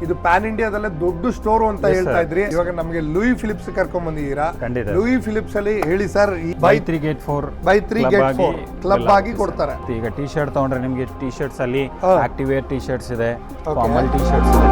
ಇದು ಪ್ಯಾನ್ ಇಂಡಿಯಾದಲ್ಲೇ ದೊಡ್ಡ ಸ್ಟೋರ್ ಅಂತ ಹೇಳ್ತಾ ಇದ್ರಿ. ಇವಾಗ ನಮಗೆ ಲೂಯಿ ಫಿಲಿಪ್ಸ್ ಕರ್ಕೊಂಡ್ ಬಂದಿದ್ದೀರಾ. ಲೂಯಿ ಫಿಲಿಪ್ಸ್ ಅಲ್ಲಿ ಹೇಳಿ sir, buy 3 get 4 by 3 get 4 club ಆಗಿ ಕೊಡ್ತಾರೆ. ಈಗ ಟಿ ಶರ್ಟ್ ತಗೊಂಡ್ರೆ ನಿಮಗೆ ಟಿ ಶರ್ಟ್ಸ್ ಅಲ್ಲಿ ಆಕ್ಟಿವ್ ವೇರ್ ಟಿ ಶರ್ಟ್ಸ್ ಇದೆ, ಫಾರ್ಮಲ್ ಟಿ ಶರ್ಟ್ಸ್ ಇದೆ.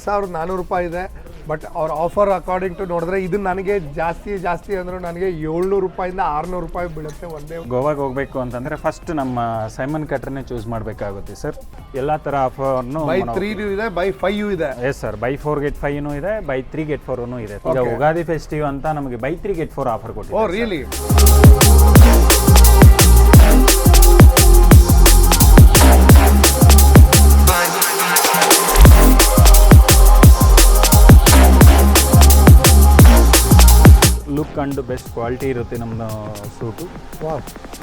₹2,400 ಇದೆ. ಬಟ್ ಅವ್ರ ಆಫರ್ ಅಕಾರ್ಡಿಂಗ್ ಟು ನೋಡಿದ್ರೆ ಇದು ನನಗೆ ಜಾಸ್ತಿ ಅಂದ್ರೆ ನನಗೆ ₹700 ಇಂದ ₹600 ಬೀಳುತ್ತೆ ಒಂದೇ. ಗೋವಾಗೆ ಹೋಗ್ಬೇಕು ಅಂತಂದ್ರೆ ಫಸ್ಟ್ ನಮ್ಮ ಸೈಮನ್ ಕಟ್ರನ್ನೇ ಚೂಸ್ ಮಾಡಬೇಕಾಗುತ್ತೆ ಸರ್. ಎಲ್ಲಾ ತರ ಆಫರ್ನು ಬೈ 3 ಇದೆ, ಬೈ 5 ಇದೆ. ಎಸ್ ಸರ್, ಬೈ 4 get 5 ಇದೆ, ಬೈ 3 get 4 ಇದೆ. ಈಗ ಉಗಾದಿ ಫೆಸ್ಟಿವ್ ಅಂತ ನಮಗೆ ಬೈ 3 get 4 ಆಫರ್ ಕೊಟ್ಟಿದ್ದಾರೆ. Oh really? Look and best quality ಇರುತ್ತೆ ನಮ್ಮ ಸೂಟು.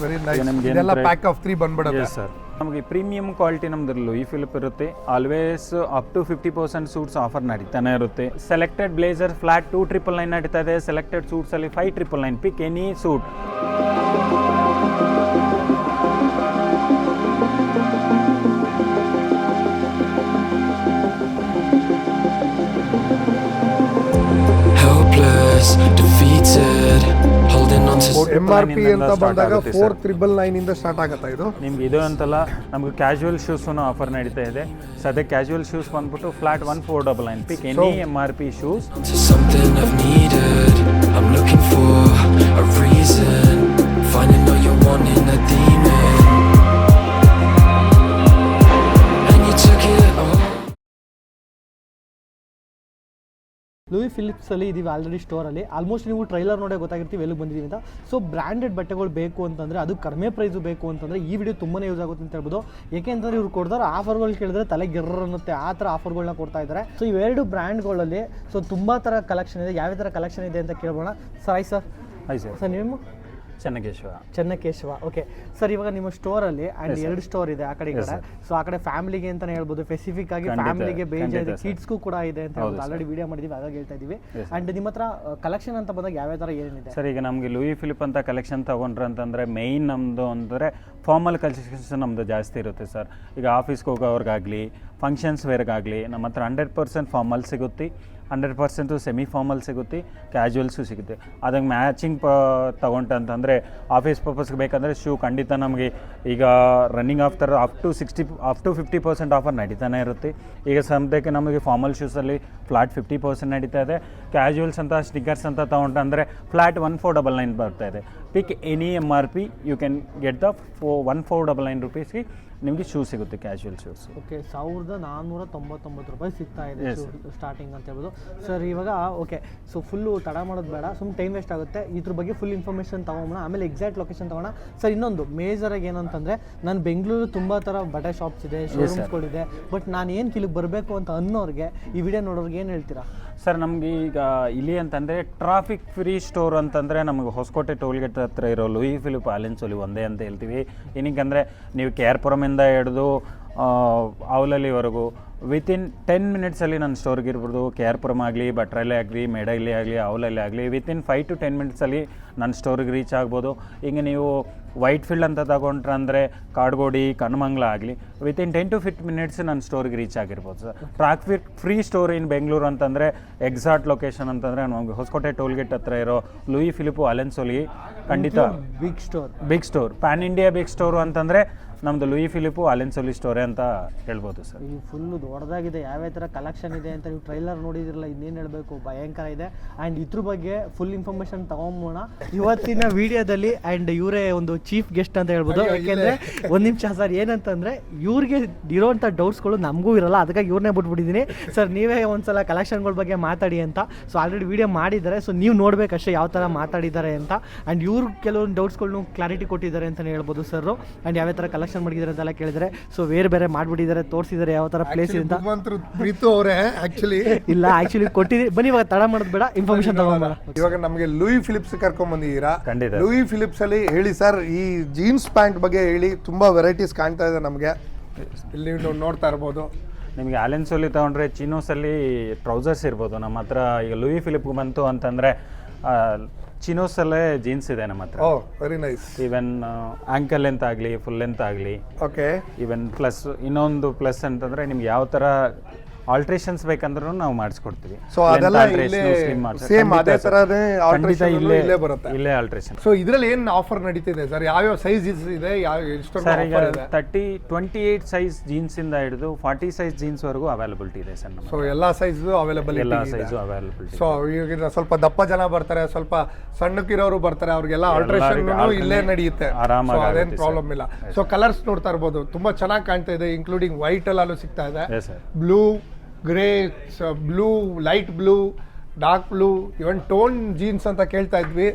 Very nice. ಇದೆಲ್ಲ ಪ್ಯಾಕ್ ಆಫ್ 3 ಬಂದ್ಬಿಡುತ್ತೆ ಸರ್. ನಮಗೆ ಪ್ರೀಮಿಯಂ ಕ್ವಾಲಿಟಿ ನಮ್ದು ಲೂಯಿ ಫಿಲಿಪ್ ಇರುತ್ತೆ. Always up to 50% suits offer ನಡೀತಾನೆ ಇರುತ್ತೆ. ಸೆಲೆಕ್ಟೆಡ್ ಬ್ಲೇಸರ್ ಫ್ಲಾಟ್ 2,999 ನಡೀತಾ ಇದೆ. ಸೆಲೆಕ್ಟೆಡ್ ಸೂಟ್ಸ್ ಅಲ್ಲಿ 5,999. ಪಿಕ್ ಎನಿ ಸೂಟ್. MRP ಅಂತ ಬಂದಾಗ 4,999 ಇಂದ ಸ್ಟಾರ್ಟ್ ಆಗುತ್ತಾ ಇದು? ನಿಮ್ಗೆ ಇದು ಅಂತಲ್ಲ, ನಮ್ಗೆ ಕ್ಯಾಶುವಲ್ ಶೂಸ್ ಆಫರ್ ನಡೀತಾ ಇದೆ. ಸದ್ಯ ಕ್ಯಾಶುವಲ್ ಶೂಸ್ ಬಂದ್ಬಿಟ್ಟು flat 1,499. Pick any MRP shoes. Louis ಫಿಲಿಪ್ಸಲ್ಲಿ ಇದೀವಿ ಆಲ್ರೆಡಿ ಸ್ಟೋರಲ್ಲಿ. ಆಲ್ಮೋಸ್ಟ್ ನೀವು ಟ್ರೈಲರ್ ನೋಡೇ ಗೊತ್ತಾಗಿರ್ತೀವಿ ಎಲ್ಲಿಗೆ ಬಂದಿದ್ದೀವಿ ಅಂತ. ಸೊ ಬ್ರ್ಯಾಂಡೆಡ್ ಬಟ್ಟೆಗಳು ಬೇಕು ಅಂತಂದರೆ, ಅದು ಕಡಿಮೆ ಪ್ರೈಸು ಬೇಕು ಅಂತಂದರೆ ಈ ವಿಡಿಯೋ ತುಂಬಾ ಯೂಸ್ ಆಗುತ್ತೆ ಅಂತ ಹೇಳ್ಬೋದು. ಏಕೆಂದರೆ ಇವ್ರು ಕೊಡ್ತಾರೆ ಆಫರ್ಗಳು ಕೇಳಿದ್ರೆ ತಲೆ ಗಿರ್ರ ಅನ್ನುತ್ತೆ, ಆ ಥರ ಆಫರ್ಗಳನ್ನ ಕೊಡ್ತಾ ಇದ್ದಾರೆ. ಸೊ ಇವೆರಡು ಬ್ರ್ಯಾಂಡ್ಗಳಲ್ಲಿ ಸೊ ತುಂಬ ಥರ ಕಲೆಕ್ಷನ್ ಇದೆ. ಯಾವ ಥರ ಕಲೆಕ್ಷನ್ ಇದೆ ಅಂತ ಕೇಳೋಣ. Sir hi sir. Hi sir. Sir ನಿಮ್ಮ ಚೆನ್ನಕೇಶವ. ಓಕೆ ಸರ್, ಇವಾಗ ನಿಮ್ಮ ಸ್ಟೋರಲ್ಲಿ ಆ್ಯಂಡ್ 2 ಸ್ಟೋರ್ ಇದೆ ಆ ಕಡೆ ಈ ಕಡೆ. ಸೊ ಆ ಕಡೆ ಫ್ಯಾಮಿಲಿಗೆ ಅಂತಲೇ ಹೇಳ್ಬೋದು, ಸ್ಪೆಸಿಫಿಕ್ ಆಗಿ ಫ್ಯಾಮಿಲಿಗೆ ಬೇಜ ಇದೆ, ಕಿಡ್ಸ್ಗೂ ಕೂಡ ಇದೆ ಅಂತ ಹೇಳ್ಬೋದು. ಆಲ್ರೆಡಿ ವಿಡಿಯೋ ಮಾಡಿದ್ದೀವಿ, ಹಾಗಾಗಿ ಹೇಳ್ತಾ ಇದ್ದೀವಿ. ಆ್ಯಂಡ್ ನಿಮ್ಮ ಹತ್ರ ಕಲೆಕ್ಷನ್ ಅಂತ ಬಂದಾಗ ಯಾವ ಥರ ಏನಿದೆ ಸರ್? ಈಗ ನಮಗೆ ಲೂಯಿ ಫಿಲಿಪ್ ಅಂತ ಕಲೆಕ್ಷನ್ ತೊಗೊಂಡ್ರೆ ಅಂತಂದರೆ ಮೇಯ್ನ್ ನಮ್ಮದು ಅಂದರೆ ಫಾರ್ಮಲ್ ಕಲೆಕ್ಷನ್ಸ್ ನಮ್ಮದು ಜಾಸ್ತಿ ಇರುತ್ತೆ ಸರ್. ಈಗ ಆಫೀಸ್ಗೆ ಹೋಗೋವ್ರಿಗಾಗಲಿ, ಫಂಕ್ಷನ್ಸ್ ವೇರ್ಗಾಗಲಿ ನಮ್ಮ ಹತ್ರ 100% ಫಾರ್ಮಲ್ ಸಿಗುತ್ತೆ, 100% ಸೆಮಿ ಫಾರ್ಮಲ್ ಸಿಗುತ್ತೆ, ಕ್ಯಾಶುವಲ್ಸು ಸಿಗುತ್ತೆ. ಅದಂಗೆ ಮ್ಯಾಚಿಂಗ್ ತೊಗೊಂಡಂತಂದರೆ ಆಫೀಸ್ ಪರ್ಪಸ್ಗೆ ಬೇಕಂದರೆ ಶೂ ಖಂಡಿತ ನಮಗೆ ಈಗ running after up to 50% offer ನಡೀತಾನೆ ಇರುತ್ತೆ. ಈಗ ಸದ್ಯಕ್ಕೆ ನಮಗೆ ಫಾರ್ಮಲ್ ಶೂಸಲ್ಲಿ ಫ್ಲಾಟ್ 50% ನಡೀತಾ ಇದೆ. ಕ್ಯಾಶುವಲ್ಸ್ ಅಂತ ಸ್ಟಿಕ್ಕರ್ಸ್ ಅಂತ ತೊಗೊಂಡ್ರೆ ಫ್ಲಾಟ್ 1,499 ಬರ್ತಾ ಇದೆ. Pick any MRP you can get the 1,499 ರುಪೀಸ್ಗೆ ನಿಮಗೆ ಶೂ ಸಿಗುತ್ತೆ, ಕ್ಯಾಶುವಲ್ ಶೂಸ್. ಓಕೆ, ₹1,499 ಸಿಗ್ತಾ ಇದೆ ಸ್ಟಾರ್ಟಿಂಗ್ ಅಂತ ಹೇಳ್ಬೋದು ಸರ್. ಇವಾಗ ಓಕೆ, ಸೊ ಫುಲ್ಲು ತಡ ಮಾಡೋದು ಬೇಡ, ಸುಮ್ಮನೆ ಟೈಮ್ ವೇಸ್ಟ್ ಆಗುತ್ತೆ. ಇದ್ರ ಬಗ್ಗೆ ಫುಲ್ ಇನ್ಫಾರ್ಮೇಷನ್ ತೊಗೊಂಬೋಣ, ಆಮೇಲೆ ಎಕ್ಸಾಕ್ಟ್ ಲೊಕೇಶನ್ ತೊಗೋಣ. ಸರ್ ಇನ್ನೊಂದು ಮೇಜರಾಗಿ ಏನಂತಂದರೆ, ನಾನು ಬೆಂಗಳೂರು ತುಂಬ ಥರ ಬಟ್ಟೆ ಶಾಪ್ಸ್ ಇದೆ, ಶೋರೂಮ್ಸ್ಗಳಿದೆ. ಬಟ್ ನಾನು ಏನು ಇಲ್ಲಿಗೆ ಬರಬೇಕು ಅಂತ ಅನ್ನೋರಿಗೆ, ಈ ವಿಡಿಯೋ ನೋಡೋರಿಗೆ ಏನು ಹೇಳ್ತೀರಾ ಸರ್? ನಮಗೆ ಈಗ ಇಲ್ಲಿ ಅಂತಂದರೆ ಟ್ರಾಫಿಕ್ ಫ್ರೀ ಸ್ಟೋರ್ ಅಂತಂದರೆ ನಮಗೆ ಹೊಸಕೋಟೆ ಟೋಲ್ಗೇಟ್ ಹತ್ರ ಇರೋ ಲೂಯಿ ಫಿಲಿಪ್ ಆಲೆನ್ಸೋಲಿ ಒಂದೇ ಅಂತ ಹೇಳ್ತೀವಿ. ಏನಕ್ಕಂದರೆ ನೀವು KR ಪುರಮಿಂದ ಹಿಡಿದು ಅವಲಲ್ಲಿವರೆಗೂ ವಿತಿನ್ 10 ಮಿನಿಟ್ಸಲ್ಲಿ ನನ್ನ ಸ್ಟೋರ್ಗೆ ಇರ್ಬೋದು. KR ಪುರಮ್ ಆಗಲಿ, ಭಟ್ರಲ್ಲಿ ಆಗಲಿ, ಮೇಡಲ್ಲಿ ಆಗಲಿ, ಅವಲಲ್ಲಿ ಆಗಲಿ, ವಿತಿನ್ 5 to 10 ಮಿನಿಟ್ಸಲ್ಲಿ ನನ್ನ ಸ್ಟೋರಿಗೆ ರೀಚ್ ಆಗ್ಬೋದು. ಈಗ ನೀವು ವೈಟ್ ಫೀಲ್ಡ್ ಅಂತ ತಗೊಂಡ್ರೆ ಅಂದರೆ ಕಾಡ್ಗೋಡಿ, ಕನಮಂಗ್ಲ ಆಗಲಿ, ವಿತಿನ್ 10 to 15 ಮಿನಿಟ್ಸ್ ನನ್ನ ಸ್ಟೋರಿಗೆ ರೀಚ್ ಆಗಿರ್ಬೋದು ಸರ್. ಟ್ರಾಫಿಕ್ ಫ್ರೀ ಸ್ಟೋರ್ ಇನ್ ಬೆಂಗಳೂರು ಅಂತಂದರೆ ಎಕ್ಸಾಕ್ಟ್ ಲೊಕೇಶನ್ ಅಂತಂದರೆ ನಮಗೆ ಹೊಸಕೋಟೆ ಟೋಲ್ಗೇಟ್ ಹತ್ರ ಇರೋ ಲೂಯಿ ಫಿಲಿಪ್ ಆಲೆನ್ಸೋಲಿ ಖಂಡಿತ big store pan India big store ಅಂತಂದರೆ ನಮ್ಮದು ಲೂಯಿ ಫಿಲಿಪ್ಪು ಆಲೆನ್ಸೋಲಿ ಸ್ಟೋರೇ ಅಂತ ಹೇಳ್ಬೋದು ಸರ್. ಈ ಫುಲ್ಲು ದೊಡ್ಡದಾಗಿದೆ, ಯಾವ್ಯಾವ ಥರ ಕಲೆಕ್ಷನ್ ಇದೆ ಅಂತ ನೀವು ಟ್ರೈಲರ್ ನೋಡಿದಿರಲ್ಲ, ಇನ್ನೇನು ಹೇಳಬೇಕು, ಭಯಂಕರ ಇದೆ. ಆ್ಯಂಡ್ ಇದ್ರ ಬಗ್ಗೆ ಫುಲ್ ಇನ್ಫಾರ್ಮೇಷನ್ ತೊಗೊಂಬೋಣ ಇವತ್ತಿನ ವಿಡಿಯೋದಲ್ಲಿ. ಆ್ಯಂಡ್ ಇವರೇ ಒಂದು ಚೀಫ್ ಗೆಸ್ಟ್ ಅಂತ ಹೇಳ್ಬೋದು. ಯಾಕೆಂದರೆ ಒಂದು ನಿಮಿಷ ಸರ್, ಏನಂತಂದರೆ ಇವ್ರಿಗೆ ಇರೋವಂಥ ಡೌಟ್ಸ್ಗಳು ನಮಗೂ ಇರಲ್ಲ, ಅದಕ್ಕಾಗಿ ಇವ್ರನ್ನೇ ಬಿಟ್ಬಿಟ್ಟಿದ್ದೀನಿ. ಸರ್ ನೀವೇ ಒಂದು ಸಲ ಕಲೆಕ್ಷನ್ಗಳ ಬಗ್ಗೆ ಮಾತಾಡಿ ಅಂತ. ಸೊ ಆಲ್ರೆಡಿ ವಿಡಿಯೋ ಮಾಡಿದ್ದಾರೆ, ಸೊ ನೀವು ನೋಡಬೇಕಷ್ಟೇ ಯಾವ ಥರ ಮಾತಾಡಿದ್ದಾರೆ ಅಂತ. ಆ್ಯಂಡ್ ಇವ್ರು ಕೆಲವೊಂದು ಡೌಟ್ಸ್ಗಳ್ನು ಕ್ಲಾರಿಟಿ ಕೊಟ್ಟಿದ್ದಾರೆ ಅಂತಲೇ ಹೇಳ್ಬೋದು ಸರ್. ಆ್ಯಂಡ್ ಯಾವ್ಯಾವ ಥರ ಕಲೆಕ್ಷನ್ ಕಲೆಕ್ಷನ್ ಮಾಡಿದ್ದಾರೆ ಅಂತೆಲ್ಲ ಕೇಳಿದರೆ ಸೊ ಬೇರೆ ಮಾಡಿಬಿಟ್ಟಿದ್ದಾರೆ, ತೋರಿಸಿದ್ದಾರೆ ಯಾವ ಥರ ಪ್ಲೇಸ್ ಇದೆ ಅಂತ. ಪ್ರೀತು ಅವರೇ ಆಕ್ಚುಲಿ ಇಲ್ಲ ಆ್ಯಕ್ಚುಲಿ ಕೊಟ್ಟಿದ್ದೀವಿ. ಬನ್ನಿ ಇವಾಗ ತಡ ಮಾಡೋದು ಬೇಡ, ಇನ್ಫಾರ್ಮೇಷನ್ ತಗೊಂಬೋಣ. ಇವಾಗ ನಮಗೆ ಲೂಯಿ ಫಿಲಿಪ್ಸ್ ಕರ್ಕೊಂಡ್ ಬಂದಿದ್ದೀರಾ. ಖಂಡಿತ. ಲೂಯಿ ಫಿಲಿಪ್ಸ್ ಅಲ್ಲಿ ಹೇಳಿ ಸರ್, ಈ ಜೀನ್ಸ್ ಪ್ಯಾಂಟ್ ಬಗ್ಗೆ ಹೇಳಿ. ತುಂಬಾ ವೆರೈಟೀಸ್ ಕಾಣ್ತಾ ಇದೆ ನಮಗೆ ಇಲ್ಲಿ, ನೀವು ನೋಡ್ತಾ ಇರ್ಬೋದು. ನಿಮಗೆ ಆಲೆನ್ ಸೋಲಿ ತೊಗೊಂಡ್ರೆ ಚಿನೋಸಲ್ಲಿ ಟ್ರೌಸರ್ಸ್ ಇರ್ಬೋದು ನಮ್ಮ ಹತ್ರ. ಈಗ ಲೂಯಿ ಫಿಲಿಪ್ಗೆ ಬಂತು ಅಂತಂದರೆ ಚಿನೋಸಲ್ಲೇ ಜೀನ್ಸ್ ಇದೆ ನಮ್ಮ ಹತ್ರ. Oh very nice. Even ankle length ಆಗಲಿ, ಫುಲ್ ಲೆಂತ್ ಆಗಲಿ. ಓಕೆ. ಈವನ್ ಪ್ಲಸ್ ಇನ್ನೊಂದು ಪ್ಲಸ್ ಅಂತಂದರೆ ನಿಮ್ಗೆ ಯಾವ ಥರ ಆಲ್ಟ್ರೇಷನ್ಸ್ ಬೇಕಂದ್ರೂ ನಾವು ಮಾಡಿಸ್ಕೊಡ್ತೀವಿ. ಸೊ ಅದೆಲ್ಲ ಸೇಮ್ ಅದೇ ತರನೇ ಆಲ್ಟ್ರೇಷನ್ ಇಲ್ಲೇ ಬರುತ್ತೆ. ಇಲ್ಲೇ ಆಲ್ಟ್ರೇಷನ್. ಸೊ ಇದರಲ್ಲಿ ಏನು ಆಫರ್ ನಡೀತಿದೆ ಸರ್? ಯಾವ್ಯಾವ ಸೈಜ್ ಇದೆ, ಸರ್? ಈಗ 28 ಸೈಜ್ ಜೀನ್ಸ್ ಇಂದ ಹಿಡಿದು 40 ಸೈಜ್ ಜೀನ್ಸ್ ವರೆಗೂ ಅವೈಲಬಿಲಿಟಿ ಇದೆ ಸರ್. ಸೊ ಎಲ್ಲಾ ಸೈಜ್ ಅವೈಲಬಲ್, ಎಲ್ಲ ಸೈಜು ಅವೈಲಬಿಲಿಟಿ. ಸೊ ಈಗ ಸ್ವಲ್ಪ ದಪ್ಪ ಜನ ಬರ್ತಾರೆ, ಸ್ವಲ್ಪ ಸಣ್ಣಕ್ಕಿರೋರು ಬರ್ತಾರೆ, ಅವ್ರಿಗೆಲ್ಲ ಆಲ್ಟ್ರೇಷನ್ ಇಲ್ಲೇ ನಡೆಯುತ್ತೆ, ಆರಾಮಾಗಿ. ಅದೇನು ಪ್ರಾಬ್ಲಮ್ ಇಲ್ಲ. ಸೊ ಕಲರ್ಸ್ ನೋಡ್ತಾ ಇರ್ಬೋದು, ತುಂಬಾ ಚೆನ್ನಾಗಿ ಕಾಣ್ತಾ ಇದೆ. ಇನ್ಕ್ಲೂಡಿಂಗ್ ವೈಟ್ ಅಲ್ಲೂ ಸಿಗ್ತಾ ಇದೆ, blue, grey, blue, light blue, dark blue, even tone jeans ಅಂತ ಕೇಳ್ತಾ ಇದ್ವಿ.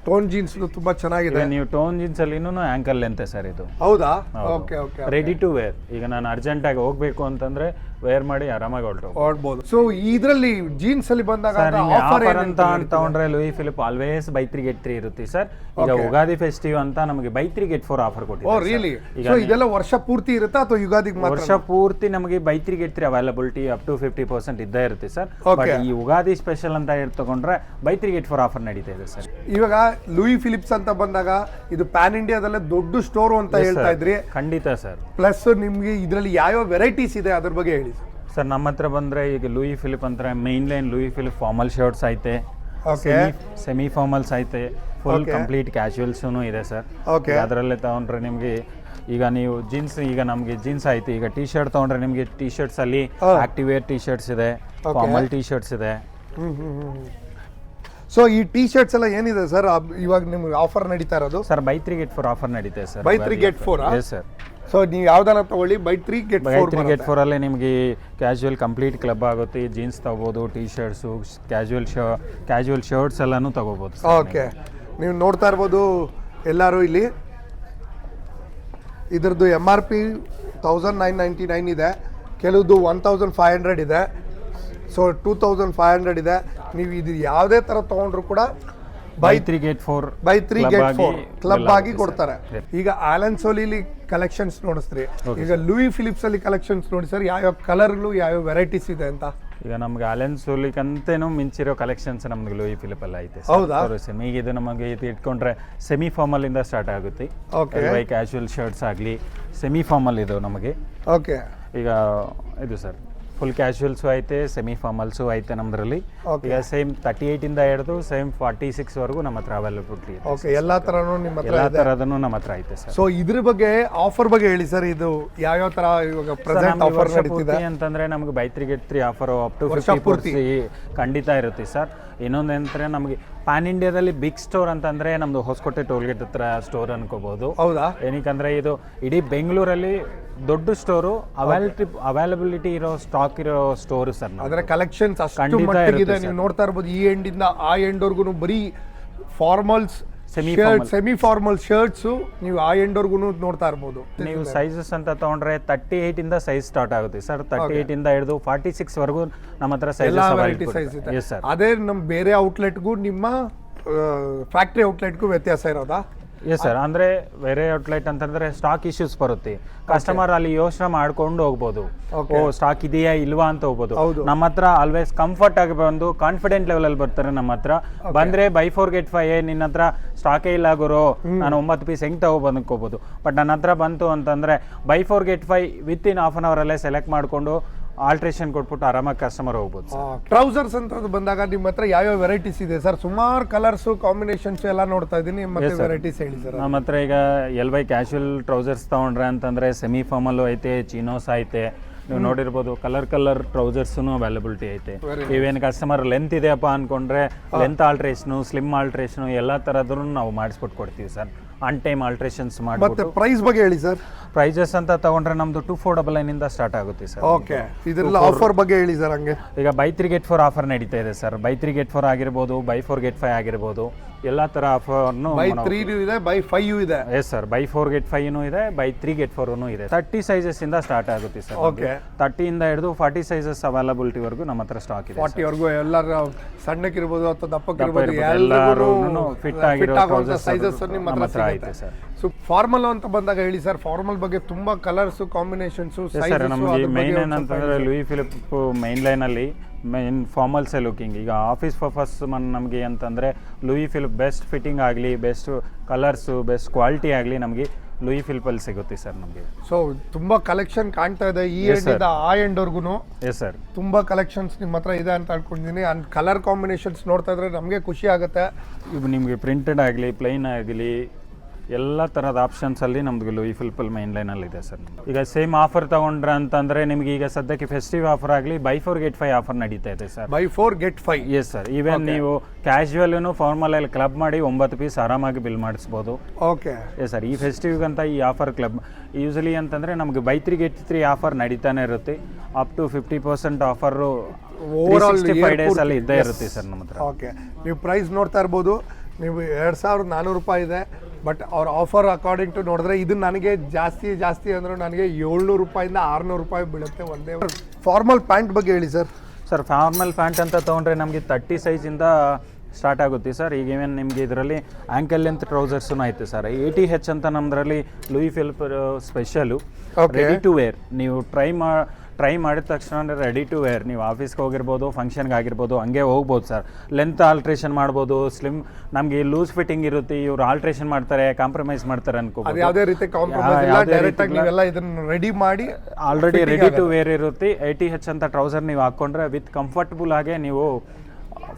ಟೋನ್ ಜೀನ್ಸ್ ತುಂಬಾ ಚೆನ್ನಾಗಿದೆ. ನೀವು ಟೋನ್ ಜೀನ್ಸ್ ಅಲ್ಲಿ ಆಂಕಲ್ ಲೆಂತ್ ಸರ್ ಇದು. ಹೌದಾ? Okay okay. Ready to wear. ಈಗ ನಾನು ಅರ್ಜೆಂಟ್ ಆಗಿ ಹೋಗ್ಬೇಕು ಅಂತಂದ್ರೆ ವೇರ್ ಮಾಡಿ ಆರಾಮಾಗಿ ಹೊರಡ್ಬೋದು. ಸೊ ಇದರಲ್ಲಿ ಜೀನ್ಸ್ ಅಲ್ಲಿ ಬಂದಾಗ ಆಫರ್ ಅಂತ ತಗೊಂಡ್ರೆ Louis Philippe always buy 3 get 3 ಇರುತ್ತೆ ಸರ್. ಈಗ ಉಗಾದಿ ಫೆಸ್ಟಿವ್ ಅಂತ ನಮಗೆ ಬೈ 3 get 4 ಆಫರ್ ಕೊಟ್ಟಿದ್ದಾರೆ. Oh really? ಸೊ ಇದೆಲ್ಲ ವರ್ಷ ಪೂರ್ತಿ ಇರುತ್ತಾ ಅಥವಾ ಯುಗಾದಿಗೆ ಮಾತ್ರ? ವರ್ಷ ಪೂರ್ತಿ ನಮಗೆ buy 3 get 3 availability up to 50% ಇದ್ದೇ ಇರುತ್ತೆ ಸರ್. ಬಟ್ ಈ ಉಗಾದಿ ಸ್ಪೆಷಲ್ ಅಂತ ತಗೊಂಡ್ರೆ ಬೈ 3 get 4 ಆಫರ್ ನಡೀತಾ ಇದೆ ಸರ್. ಇವಾಗ ಲೂಯಿ ಫಿಲಿಪ್ಸ್ ಅಂತ ಬಂದಾಗ ಇದು ಪ್ಯಾನ್ ಇಂಡಿಯಾದಲ್ಲೇ ದೊಡ್ಡ ಸ್ಟೋರ್ ಅಂತ ಹೇಳ್ತಾ ಇದ್ರಿ. ಖಂಡಿತ ಸರ್. ಪ್ಲಸ್ ನಿಮ್ಗೆ ಇದರಲ್ಲಿ ಯಾವ ವೆರೈಟೀಸ್ ಇದೆ ಅದ್ರ ಬಗ್ಗೆ ಹೇಳಿ ಸರ್. ನಮ್ಮ ಹತ್ರ ಬಂದ್ರೆ ಈಗ ಲೂಯಿ ಫಿಲಿಪ್ ಅಂದ್ರೆ main line Louis Philippe formal shirts ಐತೆ, ಸೆಮಿ ಫಾರ್ಮಲ್ಸ್ ಐತೆ, ಫುಲ್ ಕಂಪ್ಲೀಟ್ ಕ್ಯಾಶುವಲ್ಸೂ ಇದೆ ಸರ್. ಅದರಲ್ಲೇ ತಗೊಂಡ್ರೆ ನಿಮಗೆ ಈಗ ನೀವು ಜೀನ್ಸ್, ಈಗ ನಮಗೆ ಜೀನ್ಸ್ ಆಯ್ತು. ಈಗ ಟಿ ಶರ್ಟ್ ತಗೊಂಡ್ರೆ ನಿಮಗೆ ಟಿ ಶರ್ಟ್ಸ್ ಅಲ್ಲಿ ಆಕ್ಟಿವೇರ್ ಟಿ ಶರ್ಟ್ಸ್ ಇದೆ, ಫಾರ್ಮಲ್ ಟಿ ಶರ್ಟ್ಸ್ ಇದೆ. ಸೊ ಈ ಟಿ ಶರ್ಟ್ಸ್ ಎಲ್ಲ ಏನಿದೆ ಸರ್ ಇವಾಗ ನಿಮ್ಗೆ ಆಫರ್ ನಡೀತಾ ಇರೋದು? ಸರ್ ಬೈ 3 get 4 ಆಫರ್ ನಡೀತೆ sir. Buy 3 get 4? Yes sir. So ನೀವು ಯಾವ್ದಾರ ತಗೊಳ್ಳಿ, ಬೈ 3 get 4 ಅಲ್ಲೇ ನಿಮಗೆ ಕ್ಯಾಶುವಲ್ ಕಂಪ್ಲೀಟ್ ಕ್ಲಬ್ ಆಗುತ್ತೆ. ಜೀನ್ಸ್ ತಗೋಬಹುದು, ಟಿ ಶರ್ಟ್ಸು, ಕ್ಯಾಶುವಲ್ ಶರ್ಟ್ಸ್ ಎಲ್ಲಾನು ತಗೋಬಹುದು. ಓಕೆ. ನೀವು ನೋಡ್ತಾ ಇರ್ಬೋದು ಎಲ್ಲರೂ ಇಲ್ಲಿ. ಇದ್ರದ್ದು MRP 1999 ಇದೆ, ಕೆಲವ್ದು 1500 ಇದೆ, ಸೊ 2500 ಇದೆ. ನೀವು ಇದು ಯಾವುದೇ ತರ ತಗೊಂಡ್ರು ಕೂಡ ಬೈ 3 get 4 ಕ್ಲಬ್ ಆಗಿ ಕೊಡ್ತಾರೆ. ಈಗ ಆಲನ್ ಸೋಲಿಲಿ ಕಲೆಕ್ಷನ್ಸ್ ನೋಡಿಸ್ರಿ, ಈಗ ಲೂಯಿ ಫಿಲಿಪ್ಸ್ ಅಲ್ಲಿ ಕಲೆಕ್ಷನ್ಸ್ ನೋಡಿ ಸರ್. ಯಾವ ಕಲರ್ಗಳು, ಯಾವ ವೆರೈಟೀಸ್ ಇದೆ ಅಂತ? ಈಗ ನಮ್ಗೆ ಆಲೆನ್ ಸೋಲಿಕ್ ಅಂತೇನೂ ಮಿಂಚಿರೋ ಕಲೆಕ್ಷನ್ಸ್ ನಮ್ಗೆ ಲೂಯಿ ಫಿಲಿಪ್ ಎಲ್ಲ ಐತೆ. ಹೌದಾ? ಈಗ ಇದು ನಮಗೆ ಇದು ಇಟ್ಕೊಂಡ್ರೆ ಸೆಮಿ ಫಾರ್ಮಲ್ ಇಂದ ಸ್ಟಾರ್ಟ್ ಆಗುತ್ತೆ. ಬೈ ಕ್ಯಾಶುವಲ್ ಶರ್ಟ್ಸ್ ಆಗಲಿ, ಸೆಮಿ ಫಾರ್ಮಲ್ ಇದು ನಮಗೆ. ಓಕೆ. ಈಗ ಇದು ಸರ್ ಫುಲ್ ಕ್ಯಾಶುವಲ್ಸು ಐತೆ, ಸೆಮಿ ಫಾರ್ಮಲ್ಸು ಐತೆ ನಮ್ಮದ್ರಲ್ಲಿ. ಈಗ ಸೇಮ್ 38 ಇಂದ ಹಿಡಿದು ಸೇಮ್ 46 ವರೆಗೂ ನಮ್ಮ ಹತ್ರ ಅವೈಲಬಿಲಿಟಿ ಇದೆ. ಓಕೆ. ಎಲ್ಲಾ ತರನು ನಿಮ್ಮ ಹತ್ರ ಎಲ್ಲ ತರದನ್ನು ನಮ್ಮ ಹತ್ರ ಐತೆ ಸರ್. ಸೊ ಇದ್ರ ಬಗ್ಗೆ ಆಫರ್ ಬಗ್ಗೆ ಹೇಳಿ ಸರ್. ಇದು ಯಾವ ತರ ಇವಾಗ ಪ್ರೆಸೆಂಟ್ ಆಫರ್ ನಡೀತಿದೆ ಅಂತಂದ್ರೆ ನಮಗೆ buy 3 get 3 offer up to 50% ಖಂಡಿತ ಇರುತ್ತೆ ಸರ್. ಇನ್ನೊಂದಂದ್ರೆ ನಮಗೆ ಪ್ಯಾನ್ ಇಂಡಿಯಾದಲ್ಲಿ ಬಿಗ್ ಸ್ಟೋರ್ ಅಂತಂದ್ರೆ ನಮ್ದು ಹೊಸಕೋಟೆ ಟೋಲ್ಗೇಟ್ ಹತ್ರ ಸ್ಟೋರ್ ಅನ್ಕೋಬಹುದು. ಹೌದಾ? ಏನಕ್ಕಂದ್ರೆ ಇದು ಇಡೀ ಬೆಂಗಳೂರಲ್ಲಿ ದೊಡ್ಡ ಸ್ಟೋರು, ಅವೈಲಬಿಲಿಟಿ ಇರೋ ಸ್ಟಾಕ್ ಇರೋ ಸ್ಟೋರ್ ಸರ್. ಅದರ ಕಲೆಕ್ಷನ್ಸ್ ಅಷ್ಟು ಮಟ್ಟಿಗಿದೆ. ನೀವು ನೋಡ್ತಾ ಇರ್ಬೋದು, ಈ ಎಂಡ್ ಇಂದ ಆ ಎಂಡ್ ವರ್ಗು ಬರೀ ಫಾರ್ಮಲ್ಸ್, ಸೆಮಿ ಫಾರ್ಮಲ್ ಶರ್ಟ್ಸ್, ನೀವು ಆ ಎಂಡ್ ವರ್ಗು ನೋಡ್ತಾ ಇರ್ಬೋದು. ನೀವು ಸೈಜಸ್ ಅಂತ ತಗೊಂಡ್ರೆ 38 ಇಂದ ಸೈಜ್ ಸ್ಟಾರ್ಟ್ ಆಗುತ್ತೆ ಸರ್. 38 ಇಂದ ಹಿಡಿದು 46 ವರೆಗೂ ನಮ್ಮ ಹತ್ರ ಸೈಜಸ್ ಇದೆ. ಅದೇ ನಮ್ಮ ಬೇರೆ ಔಟ್ಲೆಟ್ಗೂ ನಿಮ್ಮ ಫ್ಯಾಕ್ಟ್ರಿ ಔಟ್ಲೆಟ್ಗೂ ವ್ಯತ್ಯಾಸ ಇರೋದಾ? Yes sir. ಅಂದ್ರೆ ಬೇರೆ ಔಟ್ಲೆಟ್ ಅಂತಂದ್ರೆ ಸ್ಟಾಕ್ ಇಶ್ಯೂಸ್ ಬರುತ್ತೆ. ಕಸ್ಟಮರ್ ಅಲ್ಲಿ ಯೋಚನೆ ಮಾಡ್ಕೊಂಡು ಹೋಗ್ಬೋದು, ಓ ಸ್ಟಾಕ್ ಇದೆಯಾ ಇಲ್ವಾ ಅಂತ ಹೋಗ್ಬೋದು. ನಮ್ಮ ಹತ್ರ ಆಲ್ವೇಸ್ ಕಂಫರ್ಟ್ ಆಗಿ ಬಂದು ಕಾನ್ಫಿಡೆಂಟ್ ಲೆವೆಲ್ ಅಲ್ಲಿ ಬರ್ತಾರೆ. ನಮ್ಮ ಹತ್ರ ಬಂದ್ರೆ ಬೈ 4 get 5 ನಿನ್ನ ಹತ್ರ ಸ್ಟಾಕೇ ಇಲ್ಲ ಗುರು, ನಾನು 9 ಪೀಸ್ ಹೆಂಗ್ ತಗೋಬಂದ್ಕೋಬಹುದು. ಬಟ್ ನನ್ನ ಹತ್ರ ಬಂತು ಅಂತಂದ್ರೆ buy 4 get 5 with in half an hour ಅಲ್ಲೇ ಸೆಲೆಕ್ಟ್ ಮಾಡ್ಕೊಂಡು ಆಲ್ಟ್ರೇಷನ್ ಕೊಟ್ಬಿಟ್ಟು ಆರಾಮಾಗಿ ಕಸ್ಟಮರ್ ಹೋಗ್ಬೋದು. ಟ್ರೌಸರ್ಸ್ ಅಂತ ಬಂದಾಗ ನಿಮ್ಮ ಹತ್ರ ಯಾವ್ಯಾವ ವೆರೈಟೀಸ್ ಇದೆ ಸರ್? ಸುಮಾರು ಕಲರ್ಸ್, ಕಾಂಬಿನೇಷನ್ಸ್ ಎಲ್ಲ ನೋಡ್ತಾ ಇದ್ದೀನಿ. ಮತ್ತೆ ವೆರೈಟೀಸ್ ಹೇಳಿ ಸರ್. ನಮ್ಮ ಹತ್ರ ಈಗ LY ಕ್ಯಾಶುವಲ್ ಟ್ರೌಸರ್ಸ್ ತಗೊಂಡ್ರೆ ಅಂತಂದ್ರೆ ಸೆಮಿ ಫಾರ್ಮಲ್ ಐತೆ, ಚಿನೋಸ್ ಐತೆ. ನೀವು ನೋಡಿರ್ಬೋದು ಕಲರ್ ಟ್ರೌಸರ್ಸ್ನು ಅವೈಲಬಿಲಿಟಿ ಐತೆ. ಇವೇನು ಕಸ್ಟಮರ್ ಲೆಂತ್ ಇದೆಯಪ್ಪ ಅನ್ಕೊಂಡ್ರೆ ಲೆಂತ್ ಆಲ್ಟ್ರೇಷನು, ಸ್ಲಿಮ್ ಆಲ್ಟ್ರೇಷನು ಎಲ್ಲ ಥರದ್ರೂ ನಾವು ಮಾಡಿಸ್ಬಿಟ್ಟು ಕೊಡ್ತೀವಿ ಸರ್. ಆನ್ ಟೈಮ್ ಆಲ್ಟ್ರೇಷನ್ಸ್ ಮತ್ತೆ ಮಾಡಿಬಿಟ್ಟು ಪ್ರೈಸ್ ಬಗ್ಗೆ ಹೇಳಿ ಸರ್. ಪ್ರೈಸಸ್ ಅಂತ ತಗೊಂಡ್ರೆ ನಮ್ಮದು 2499 ಇಂದ ಸ್ಟಾರ್ಟ್ ಆಗುತ್ತೆ ಸರ್. ಓಕೆ, ಇದೆಲ್ಲ ಆಫರ್ ಬಗ್ಗೆ ಹೇಳಿ ಸರ್. ಹಂಗೆ ಈಗ ಬೈ 3 get 4 ಆಫರ್ ನಡೀತಾ ಇದೆ ಸರ್. ಬೈ 3 get 4 ಆಗಿರ್ಬೋದು, ಬೈ 4 get 5 ಆಗಿರ್ಬೋದು, ಎಲ್ಲ ಥರ ಆಫರ್ನು ಬೈ 3 ಇದೆ, ಬೈ 5 ಇದೆ. ಎಸ್ ಸರ್, ಬೈ 4 get 5 ಇದೆ, ಬೈ 3 get 4 ಇದೆ. 30 ಸೈಜಸ್ ಇಂದ ಸ್ಟಾರ್ಟ್ ಆಗುತ್ತೆ ಸರ್. ಓಕೆ, 30 ಇಂದ ಹಿಡಿದು 40 ಸೈಜಸ್ ಅವೈಲಬಿಲಿಟಿವರೆಗೂ ನಮ್ಮ ಹತ್ರ ಸ್ಟಾಕ್ ಇದೆ. 40 ವರೆಗೂ ಎಲ್ಲರೂ ಸಣ್ಣಕ್ಕಿರ್ಬೋದು ಅಥವಾ ದಪ್ಪಕ್ಕಿರ್ಬೋದು ಎಲ್ಲರೂ ಫಿಟ್ ಆಗಿರೋ ಸೈಜಸ್ ನಿಮ್ಮ ಹತ್ರ ಐತೆ ಸರ್. ಸೊ ಫಾರ್ಮಲ್ ಅಂತ ಬಂದಾಗ ಹೇಳಿ ಸರ್. ಫಾರ್ಮಲ್ ಬಗ್ಗೆ ತುಂಬಾ ಕಲರ್ಸ್, ಕಾಂಬಿನೇಷನ್ಸ್, ಸರ್ ನಮಗೆ ಮೈನ್ ಏನಂತಂದ್ರೆ ಲೂಯಿ ಫಿಲಿಪ್ ಮೈನ್ ಲೈನಲ್ಲಿ ಮೈನ್ ಫಾರ್ಮಲ್ಸೇ ಲುಕಿಂಗ್. ಈಗ ಆಫೀಸ್ ಪರ್ಪಸ್ ನಮಗೆ ಅಂತಂದರೆ ಲೂಯಿ ಫಿಲಿಪ್ ಬೆಸ್ಟ್ ಫಿಟ್ಟಿಂಗ್ ಆಗಲಿ, ಬೆಸ್ಟ್ ಕಲರ್ಸು, ಬೆಸ್ಟ್ ಕ್ವಾಲಿಟಿ ಆಗಲಿ ನಮಗೆ ಲೂಯಿ ಫಿಲಿಪಲ್ಲಿ ಸಿಗುತ್ತೆ ಸರ್ ನಮಗೆ. ಸೊ ತುಂಬಾ ಕಲೆಕ್ಷನ್ ಕಾಣ್ತಾ ಇದೆ ಈ ಎಂಡ್ ಆ ಎಂಡ್ವರೆಗೂ. ಎಸ್ ಸರ್, ತುಂಬಾ ಕಲೆಕ್ಷನ್ಸ್ ನಿಮ್ಮ ಹತ್ರ ಇದೆ ಅಂತ ಅನ್ಕೊಂಡಿದ್ದೀನಿ. ಅಂಡ್ ಕಲರ್ ಕಾಂಬಿನೇಷನ್ಸ್ ನೋಡ್ತಾ ಇದ್ರೆ ನಮಗೆ ಖುಷಿ ಆಗುತ್ತೆ. ಇವು ನಿಮಗೆ ಪ್ರಿಂಟೆಡ್ ಆಗಲಿ, ಪ್ಲೈನ್ ಆಗಲಿ, ಎಲ್ಲ ಥರದ ಆಪ್ಷನ್ಸಲ್ಲಿ ನಮ್ದು ಲೂಯಿ ಫಿಲಿಪಲ್ ಮೈನ್ ಲೈನಲ್ಲಿ ಇದೆ ಸರ್. ಈಗ ಸೇಮ್ ಆಫರ್ ತೊಗೊಂಡ್ರೆ ಅಂತಂದರೆ ನಿಮಗೆ ಈಗ ಸದ್ಯಕ್ಕೆ ಫೆಸ್ಟಿವ್ ಆಫರ್ ಆಗಲಿ ಬೈ 4 get 5 ಆಫರ್ ನಡೀತಾ ಇದೆ sir. By 4 get 5. Yes sir, even ನೀವು ಕ್ಯಾಶುವಲ್ನು ಫಾರ್ಮಲಲ್ಲಿ ಕ್ಲಬ್ ಮಾಡಿ 9 ಪೀಸ್ ಆರಾಮಾಗಿ ಬಿಲ್ ಮಾಡಿಸ್ಬೋದು. ಓಕೆ, ಎಸ್ ಸರ್, ಈ ಫೆಸ್ಟಿವ್ಗಂತ ಈ ಆಫರ್ ಕ್ಲಬ್ ಯೂಸಲಿ ಅಂತಂದರೆ ನಮಗೆ ಬೈ 3 get 3 ಆಫರ್ ನಡೀತಾನೆ ಇರುತ್ತೆ. ಅಪ್ ಟು 50% ಆಫರು ಓವರಾಲ್ 65 ಡೇಸಲ್ಲಿ ಇದ್ದೇ ಇರುತ್ತೆ ಸರ್ ನಮ್ಮ ಹತ್ರ. ಓಕೆ, ನೀವು ಪ್ರೈಸ್ ನೋಡ್ತಾ ಇರ್ಬೋದು. ನೀವು 2400 ರೂಪಾಯಿ ಇದೆ, ಬಟ್ ಅವ್ರ ಆಫರ್ ಅಕಾರ್ಡಿಂಗ್ ಟು ನೋಡಿದ್ರೆ ಇದು ನನಗೆ ಜಾಸ್ತಿ ಅಂದ್ರೆ ನನಗೆ 700 ರೂಪಾಯಿಂದ 600 ರೂಪಾಯಿ ಬೀಳುತ್ತೆ ಒಂದೇ. ಫಾರ್ಮಲ್ ಪ್ಯಾಂಟ್ ಬಗ್ಗೆ ಹೇಳಿ ಸರ್. ಸರ್ ಫಾರ್ಮಲ್ ಪ್ಯಾಂಟ್ ಅಂತ ತೊಗೊಂಡ್ರೆ ನಮಗೆ 30 ಸೈಜಿಂದ ಸ್ಟಾರ್ಟ್ ಆಗುತ್ತೆ ಸರ್. ಈಗ ಈವನ್ ನಿಮಗೆ ಇದರಲ್ಲಿ ಆ್ಯಂಕಲ್ ಲೆಂತ್ ಟ್ರೌಸರ್ಸೂ ಐತೆ ಸರ್. 80H ಅಂತ ನಮ್ಮದ್ರಲ್ಲಿ Louis Philippe special ready to wear. ನೀವು ಟ್ರೈ ಮಾಡಿದ ತಕ್ಷಣ ರೆಡಿ ಟು ವೇರ್. ನೀವು ಆಫೀಸ್ಗೆ ಹೋಗಿರ್ಬೋದು, ಫಂಕ್ಷನ್ಗೆ ಆಗಿರ್ಬೋದು, ಹಂಗೆ ಹೋಗ್ಬೋದು ಸರ್. ಲೆಂತ್ ಆಲ್ಟ್ರೇಷನ್ ಮಾಡ್ಬೋದು, ಸ್ಲಿಮ್ ನಮಗೆ ಲೂಸ್ ಫಿಟ್ಟಿಂಗ್ ಇರುತ್ತೆ. ಇವ್ರು ಆಲ್ಟ್ರೇಷನ್ ಮಾಡ್ತಾರೆ, ಕಾಂಪ್ರಮೈಸ್ ಮಾಡ್ತಾರೆ ಅನ್ಕೋಬೋದು. ಯಾವುದೇ ರೀತಿ ಕಾಂಪ್ರಮೈಸ್ ಇಲ್ಲ, ಡೈರೆಕ್ಟ್ ಆಗಿ ನೀವೆಲ್ಲ ಇದನ್ನ ರೆಡಿ ಮಾಡಿ ಆಲ್ರೆಡಿ ರೆಡಿ ಟು ವೇರ್ ಇರುತ್ತೆ. 80H ಅಂತ ಟ್ರೌಸರ್ ನೀವು ಹಾಕ್ಕೊಂಡ್ರೆ ವಿತ್ ಕಂಫರ್ಟಬಲ್ ಆಗಿ ನೀವು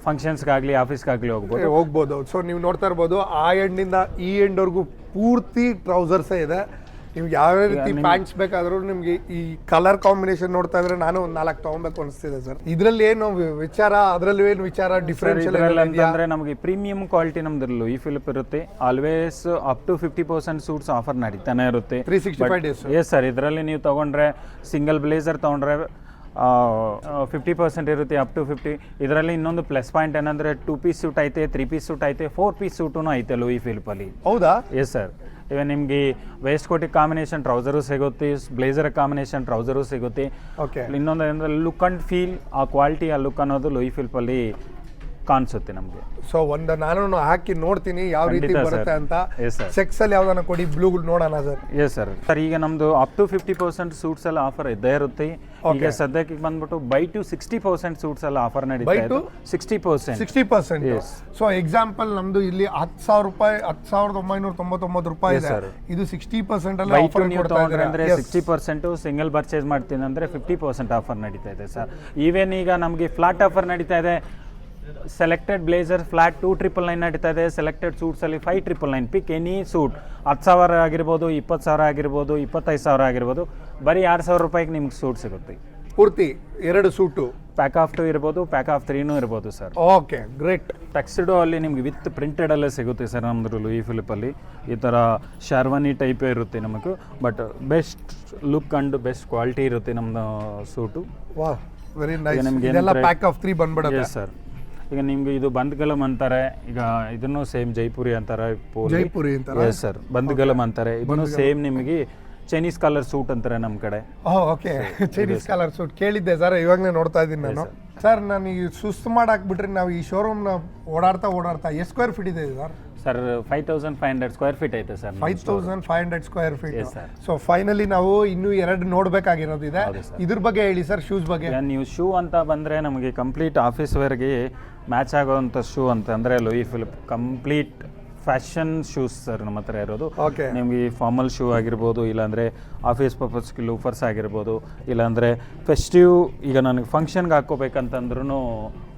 ಫಂಕ್ಷನ್ಸ್ಗಾಗಲಿ ಆಫೀಸ್ಗಾಗಲಿ ಹೋಗ್ಬೋದು. ಸೊ ನೀವು ನೋಡ್ತಾ ಇರ್ಬೋದು ಆ ಎಂಡಿಂದ ಈ ಎಂಡ್ವರೆಗೂ ಪೂರ್ತಿ ಟ್ರೌಸರ್ಸೇ ಇದೆ. ನಿಮ್ಗೆ ಯಾವ ರೀತಿ ಪ್ಯಾಂಟ್ಸ್ ಬೇಕಾದ್ರೂ ನಿಮ್ಗೆ ಈ ಕಲರ್ ಕಾಂಬಿನೇಷನ್ ನೋಡ್ತಾ ಇದ್ರೆ ನಾನು ಒಂದು 4 ತಗೊಬೇಕು ಅನಿಸ್ತಿದೆ ಸರ್. ಇದ್ರಲ್ಲಿ ಏನು ವಿಚಾರ, ಅದ್ರಲ್ಲಿ ಏನು ವಿಚಾರ ಡಿಫ್ರೆನ್ಷಿಯಲ್ ಅಂತಂದ್ರೆ ನಮಗೆ ಪ್ರೀಮಿಯಂ ಕ್ವಾಲಿಟಿ ನಮ್ದು ಲೂಯಿ ಫಿಲಿಪ್ ಇರುತ್ತೆ. Always up to 50% suits offer ನಡೀತಾನೆ ಇರುತ್ತೆ 365 ಡೇಸ್. ಎಸ್ ಸರ್, ಇದರಲ್ಲಿ ನೀವು ತಗೊಂಡ್ರೆ ಸಿಂಗಲ್ ಬ್ಲೇಸರ್ ತಗೊಂಡ್ರೆ 50% ಇರುತ್ತೆ, ಅಪ್ ಟು 50. ಇದರಲ್ಲಿ ಇನ್ನೊಂದು ಪ್ಲಸ್ ಪಾಯಿಂಟ್ ಏನಂದ್ರೆ 2 ಪೀಸ್ ಸೂಟ್ ಐತೆ, 3 ಪೀಸ್ ಸೂಟ್ ಐತೆ, 4 ಪೀಸ್ ಸೂಟೂ ಐತೆ ಲೂಯಿ ಫಿಲಿಪಲ್ಲಿ. ಹೌದಾ? Yes sir. ಇವನ್ ನಿಮಗೆ ವೇಸ್ಟ್ ಕೋಟಿಗೆ ಕಾಂಬಿನೇಷನ್ ಟ್ರೌಸರು ಸಿಗುತ್ತೆ, ಬ್ಲೇಸರ್ ಕಾಂಬಿನೇಷನ್ ಟ್ರೌಸರು ಸಿಗುತ್ತೆ. ಓಕೆ, ಇನ್ನೊಂದು ಏನಂದ್ರೆ ಲುಕ್ ಅಂಡ್ ಫೀಲ್, ಆ ಕ್ವಾಲಿಟಿ, ಆ ಲುಕ್ ಅನ್ನೋದು ಲೂಯಿ ಫಿಲಿಪಲ್ಲಿ ಕಾಣಿಸುತ್ತೆ ನಮಗೆ. ಸೊ ಒಂದು ನಾನು ಹಾಕಿ ನೋಡ್ತೀನಿ ಯಾವ ರೀತಿ ಬರುತ್ತೆ ಅಂತ. ಎಸ್ ಸರ್, ಚೆಕ್ಸ್ ಅಲ್ಲಿ ಯಾವ್ದಾನ ಕೊಡಿ, ಬ್ಲೂ ನೋಡೋಣ ಸರ್. Yes sir. ಸರ್ ಈಗ ನಮ್ದು ಅಪ್ ಟು 50% ಸೂಟ್ಸ್ ಎಲ್ಲ ಆಫರ್ ಇದ್ದೇ ಇರುತ್ತೆ. ಈಗ ಸದ್ಯಕ್ಕೆ ಬಂದ್ಬಿಟ್ಟು ಬೈ ಟು 60% ಸೂಟ್ಸ್ ಎಲ್ಲ ಆಫರ್ ನಡೀತಾ ಇದೆ. 60%. ಸೊ ಎಕ್ಸಾಂಪಲ್ ನಮ್ದು ಇಲ್ಲಿ 10,000 ರೂಪಾಯಿ, 10,999 ರೂಪಾಯಿ ಇದೆ. ಇದು 60% ಅಲ್ಲಿ ಆಫರ್ ಕೊಡ್ತಾ ಇದ್ದಾರೆ ಅಂದ್ರೆ 60%. ಸಿಂಗಲ್ ಪರ್ಚೇಸ್ ಮಾಡ್ತೀನಿ ಅಂದ್ರೆ 50% ಆಫರ್ ನಡೀತಾ ಇದೆ ಸರ್. ಈವನ್ ಈಗ ನಮಗೆ ಫ್ಲಾಟ್ ಆಫರ್ ನಡೀತಾ ಇದೆ. ಸೆಲೆಕ್ಟೆಡ್ ಬ್ಲೇಸರ್ ಫ್ಲಾಟ್ 2,999 ನಡೀತಾ ಇದೆ. ಸೆಲೆಕ್ಟೆಡ್ ಸೂಟ್ಸಲ್ಲಿ 5,999. ಪಿಕ್ ಎನಿ ಸೂಟ್ 10,000 ಆಗಿರ್ಬೋದು, 20,000 ಆಗಿರ್ಬೋದು, 25,000 ಆಗಿರ್ಬೋದು, ಬರೀ 6,000 ರೂಪಾಯಿಗೆ ನಿಮ್ಗೆ ಸೂಟ್ ಸಿಗುತ್ತೆ. ಪೂರ್ತಿ 2 ಸೂಟು, ಪ್ಯಾಕ್ ಆಫ್ 2 ಇರ್ಬೋದು, ಪ್ಯಾಕ್ ಆಫ್ 3 ಇರ್ಬೋದು ಸರ್. Okay, great. ಟಕ್ಸಿಡೋ ಅಲ್ಲಿ ನಿಮ್ಗೆ ವಿತ್ ಪ್ರಿಂಟೆಡ್ ಅಲ್ಲೇ ಸಿಗುತ್ತೆ ಸರ್ ನಮ್ಮದು ಲೂಯಿ ಫಿಲಿಪಲ್ಲಿ. ಈ ಥರ ಶರ್ವಾನಿ ಟೈಪೇ ಇರುತ್ತೆ ನಮಗೆ, but best look and best quality ಇರುತ್ತೆ ನಮ್ಮದು ಸೂಟು. ವಾ, ವೆರಿ ನೈಸ್. ಇದೆಲ್ಲ ಪ್ಯಾಕ್ ಆಫ್ 3 ಬಂದ್ಬಿಡುತ್ತೆ ಸರ್. ಈಗ ನಿಮ್ಗೆ ಇದು ಬಂದ್ಗಲಮ್ ಅಂತಾರೆ, ಈಗ ಇದನ್ನು ಸೇಮ್ ಜೈಪುರಿ ಅಂತಾರೆ. ಜೈಪುರಿ ಅಂತಾರೆ. ಎಸ್ ಸರ್, ಬಂದ್ಗಲಮ್ ಅಂತಾರೆ. ಇದನ್ನು ಸೇಮ್ ನಿಮಗೆ ಚೈನೀಸ್ ಕಲರ್ ಸೂಟ್ ಅಂತಾರೆ ನಮ್ಮ ಕಡೆ. ಓಕೆ, ಚೈನೀಸ್ ಕಲರ್ ಸೂಟ್ ಕೇಳಿದ್ದೆ ಸರ್, ಇವಾಗಲೇ ನೋಡ್ತಾ ಇದ್ದೀನಿ ನಾನು. ಸರ್ ನಾನು ಈ ಸುಸ್ತು ಮಾಡಾಕ್ಬಿಟ್ರೆ ನಾವು ಈ ಶೋರೂಮ್ನ ಓಡಾಡ್ತಾ ಎಷ್ಟು ಸ್ಕ್ವೇರ್ ಫೀಟ್ ಇದೆ ಸರ್? ಸರ್ 5,500 ಸ್ಕ್ವೇರ್ ಫೀಟ್ ಐತೆ sir. 5,500 square feet. So finally ನಾವು ಇನ್ನೂ 2 ನೋಡ್ಬೇಕಾಗಿರೋದಿದೆ. ಇದ್ರ ಬಗ್ಗೆ ಹೇಳಿ ಸರ್, ಶೂಸ್ ಬಗ್ಗೆ. ನೀವು ಶೂ ಅಂತ ಬಂದರೆ ನಮಗೆ ಕಂಪ್ಲೀಟ್ ಆಫೀಸ್ ವೇರ್ಗೆ ಮ್ಯಾಚ್ ಆಗೋವಂಥ ಶೂ ಅಂತ ಅಂದರೆ Louis Philippe complete fashion shoes sir ನಮ್ಮ ಹತ್ರ ಇರೋದು. ನಿಮಗೆ ಫಾರ್ಮಲ್ ಶೂ ಆಗಿರ್ಬೋದು, ಇಲ್ಲಾಂದರೆ ಆಫೀಸ್ ಪರ್ಪಸ್ಗೆ ಲೂಫರ್ಸ್ ಆಗಿರ್ಬೋದು, ಇಲ್ಲಾಂದರೆ ಫೆಸ್ಟಿವ್ ಈಗ ನನಗೆ ಫಂಕ್ಷನ್ಗೆ ಹಾಕೋಬೇಕಂತಂದ್ರೂ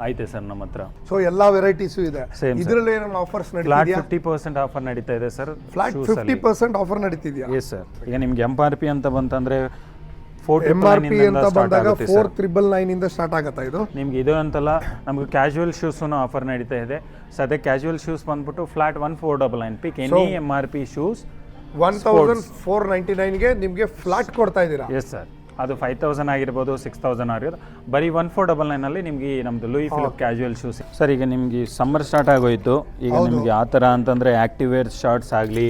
ಐತೆ ಸರ್ ನಮ್ಮ ಹತ್ರ. ಸೊ ಎಲ್ಲ ವೆರೈಟೀಸು ಇದೆ. ಇದರಲ್ಲಿ ಏನೋ ಆಫರ್ಸ್ ನಡೀತಿದೆಯಾ? ಫ್ಲಾಟ್ 50% ಆಫರ್ ನಡೀತಾ ಇದೆ ಸರ್. ಫ್ಲಾಟ್ 50% ಆಫರ್ ನಡೀತಿದೆಯಾ? Yes sir. ಈಗ ನಿಮ್ಗೆ MRP ಅಂತ ಬಂತಂದರೆ MRP ಅಂತ ಬಂದಾಗ 4,999 ಇಂದ ಸ್ಟಾರ್ಟ್ ಆಗುತ್ತಾ ಇದು? ನಿಮ್ಗೆ ಇದು ಅಂತಲ್ಲ, ನಮ್ಗೆ ಕ್ಯಾಶುವಲ್ ಶೂಸೂ ಆಫರ್ ನಡೀತಾ ಇದೆ ಸದ್ಯ. ಕ್ಯಾಶುವಲ್ ಶೂಸ್ ಬಂದ್ಬಿಟ್ಟು flat 1499 pick any MRP shoes 1,499ಗೆ ನಿಮಗೆ ಫ್ಲಾಟ್ ಕೊಡ್ತಾ ಇದ್ದೀರಾ? ಎಸ್ ಸರ್, ಅದು 5,000 ಆಗಿರ್ಬೋದು 6,000 ಆಗಿರೋದು. ಬರೀ 1499 ನಿಮಗೆ ನಮ್ಮದು Louis Philippe casual shoes. Sir ಈಗ ನಿಮಗೆ ಸಮ್ಮರ್ ಸ್ಟಾರ್ಟ್ ಆಗೋಯ್ತು, ಈಗ ನಿಮಗೆ ಆ ಥರ ಅಂತಂದರೆ ಆ್ಯಕ್ಟಿವ್ ವೇರ್ ಶಾರ್ಟ್ಸ್ ಆಗಲಿ,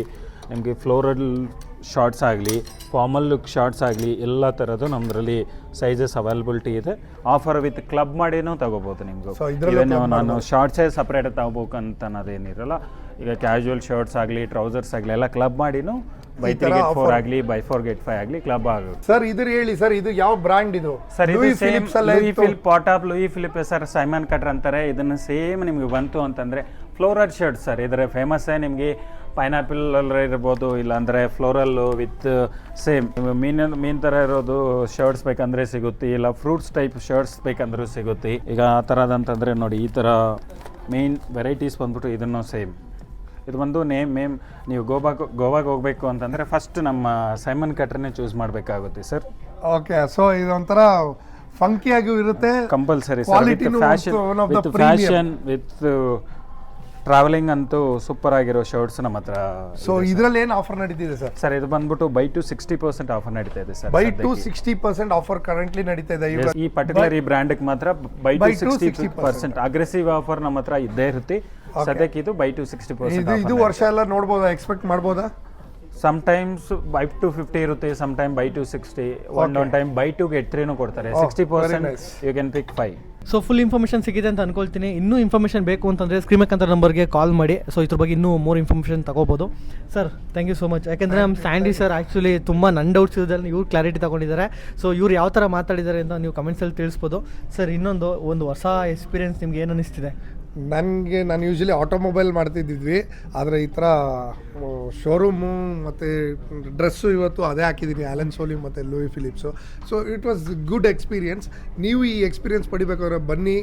ನಿಮಗೆ ಫ್ಲೋರಲ್ ಶಾರ್ಟ್ಸ್ ಆಗಲಿ, ಫಾರ್ಮಲ್ ಲುಕ್ ಶಾರ್ಟ್ಸ್ ಆಗಲಿ, ಎಲ್ಲ ಥರದ್ದು ನಮ್ಮದ್ರಲ್ಲಿ ಸೈಜಸ್ ಅವೈಲಬಿಲಿಟಿ ಇದೆ. ಆಫರ್ ವಿತ್ ಕ್ಲಬ್ ಮಾಡಿನೂ ತಗೋಬೋದು ನಿಮಗೂ. ಇವನ್ ನಾನು ಶಾರ್ಟ್ಸೇ ಸಪ್ರೇಟ್ ತಗೋಬೇಕು ಅಂತ ಅನ್ನೋದೇನಿರಲ್ಲ. ಈಗ ಕ್ಯಾಶುವಲ್ ಶರ್ಟ್ಸ್ ಆಗಲಿ, ಟ್ರೌಸರ್ಸ್ ಆಗಲಿ ಎಲ್ಲ ಕ್ಲಬ್ ಮಾಡಿನೂ ಬೈ 3 get 4 ಆಗಲಿ, ಬೈ 4 get 5 ಆಗಲಿ ಕ್ಲಬ್ ಆಗುತ್ತೆ. ಸರ್ ಇದ್ರ ಹೇಳಿ ಸರ್, ಇದು ಯಾವ ಬ್ರ್ಯಾಂಡ್ ಇದು? ಸರ್ ಇದು same Louis Philippe, part of Louis Philippe sir, Simon Carter ಅಂತಾರೆ. ಇದನ್ನು ಸೇಮ್ ನಿಮಗೆ ಬಂತು ಅಂತಂದರೆ ಫ್ಲೋರಲ್ ಶರ್ಟ್ ಸರ್, ಇದರ ಫೇಮಸ್ಸೇ ನಿಮಗೆ ಪೈನಾಪಲ್ ಇರ್ಬೋದು, ಇಲ್ಲಾಂದರೆ ಫ್ಲೋರಲ್ಲು ವಿತ್ ಸೇಮ್ ಮೀನ್ ಥರ ಇರೋದು ಶರ್ಟ್ಸ್ ಬೇಕಂದರೆ ಸಿಗುತ್ತೆ, ಇಲ್ಲ ಫ್ರೂಟ್ಸ್ ಟೈಪ್ ಶರ್ಟ್ಸ್ ಬೇಕಂದ್ರೂ ಸಿಗುತ್ತೆ. ಈಗ ಆ ಥರದಂತಂದರೆ ನೋಡಿ, ಈ ಥರ ಮೇನ್ ವೆರೈಟೀಸ್ ಬಂದ್ಬಿಟ್ಟು ಇದನ್ನು ಸೇಮ್. ಇದು ಬಂದು ನೀವು ಗೋವಾಗೆ ಹೋಗಬೇಕು ಅಂತಂದರೆ ಫಸ್ಟ್ ನಮ್ಮ ಸೈಮನ್ ಕಟ್ರನ್ನೇ ಚೂಸ್ ಮಾಡಬೇಕಾಗುತ್ತೆ ಸರ್. ಓಕೆ, ಸೊ ಇದೊಂಥರ ಫಂಕಿಯಾಗೂ ಇರುತ್ತೆ, compulsory sir. With fashion with travelling ಅಂತೂ ಸೂಪರ್ ಆಗಿರೋ ಶರ್ಟ್ಸ್ ನಮ್ಮ ಹತ್ರ. ಸೊ ಇದರಲ್ಲಿ ಏನು ಆಫರ್ ನಡೀತಿದೆ ಸರ್? ಸರ್ ಇದು ಬಂದ್ಬಿಟ್ಟು ಬೈ ಟು 60% ಆಫರ್ ನಡೀತಾ ಇದೆ sir. By two 60% offer currently ನಡೀತಾ ಇದೆ ಈ ಪರ್ಟಿಕ್ಯುಲರ್ ಈ ಬ್ರ್ಯಾಂಡ್ಗೆ ಮಾತ್ರ ಬೈ ಟು 60%. ಅಗ್ರೆಸಿವ್ ಆಫರ್ ನಮ್ಮ ಹತ್ರ ಇದ್ದೇ ಇರುತ್ತೆ ಸದ್ಯಕ್ಕೆ. ಇದು ಬೈ ಟು 60%. ಇದು ವರ್ಷ ಎಲ್ಲ ನೋಡ್ಬೋದಾ, ಎಕ್ಸ್ಪೆಕ್ಟ್ ಮಾಡ್ಬೋದಾ? ಸಮ್ಟೈಮ್ಸ್ ಬೈ ಟು 50 ಇರುತ್ತೆ, sometime buy two 60, one time buy two get 3 ಕೊಡ್ತಾರೆ. 60% you can pick 5. So full information ಸಿಗಿದೆ ಅಂತ ಅನ್ಕೊಳ್ತೀನಿ. ಇನ್ನೂ ಇನ್ಫಾರ್ಮೇಷನ್ ಬೇಕು ಅಂತಂದರೆ ಸ್ಕ್ರೀನ್ ಅಂತ ನಂಬರ್ಗೆ ಕಾಲ್ ಮಾಡಿ. ಸೊ ಇದ್ರ ಬಗ್ಗೆ ಇನ್ನೂ ಮೋರ್ ಇನ್ಫಾರ್ಮೇಷನ್ ತಗೋಬೋದು. Sir thank you so much. ಯಾಕೆಂದರೆ ನಮ್ಮ ಸ್ಯಾಂಡಿ ಸರ್ ಆ್ಯಕ್ಚುಲಿ ತುಂಬ ನನ್ನ ಡೌಟ್ಸ್ ಇರೋದ್ರಲ್ಲಿ ಇವ್ರು ಕ್ಲಾರಿಟಿ ತೊಗೊಂಡಿದ್ದಾರೆ. ಸೊ ಇವ್ರು ಯಾವ ಥರ ಮಾತಾಡಿದ್ದಾರೆ ಅಂತ ನೀವು ಕಮೆಂಟ್ಸಲ್ಲಿ ತಿಳಿಸ್ಬೋದು. ಸರ್ ಒಂದು ಹೊಸ ಎಕ್ಸ್ಪೀರಿಯನ್ಸ್ ನಿಮ್ಗೆ ಏನು ಅನ್ನಿಸ್ತಿದೆ? ನಾನು ಯೂಶ್ವಲಿ ಆಟೋಮೊಬೈಲ್ ಮಾಡ್ತಿದ್ದಿದ್ವಿ, ಆದರೆ ಈ ಥರ ಶೋರೂಮು ಮತ್ತು ಡ್ರೆಸ್ಸು ಇವತ್ತು ಅದೇ ಹಾಕಿದ್ದೀನಿ, ಆ್ಯಲನ್ ಸೋಲಿ ಮತ್ತು Louis Philippe. So it was good experience. ನೀವು ಈ ಎಕ್ಸ್ಪೀರಿಯನ್ಸ್ ಪಡಿಬೇಕಾದ್ರೆ ಬನ್ನಿ.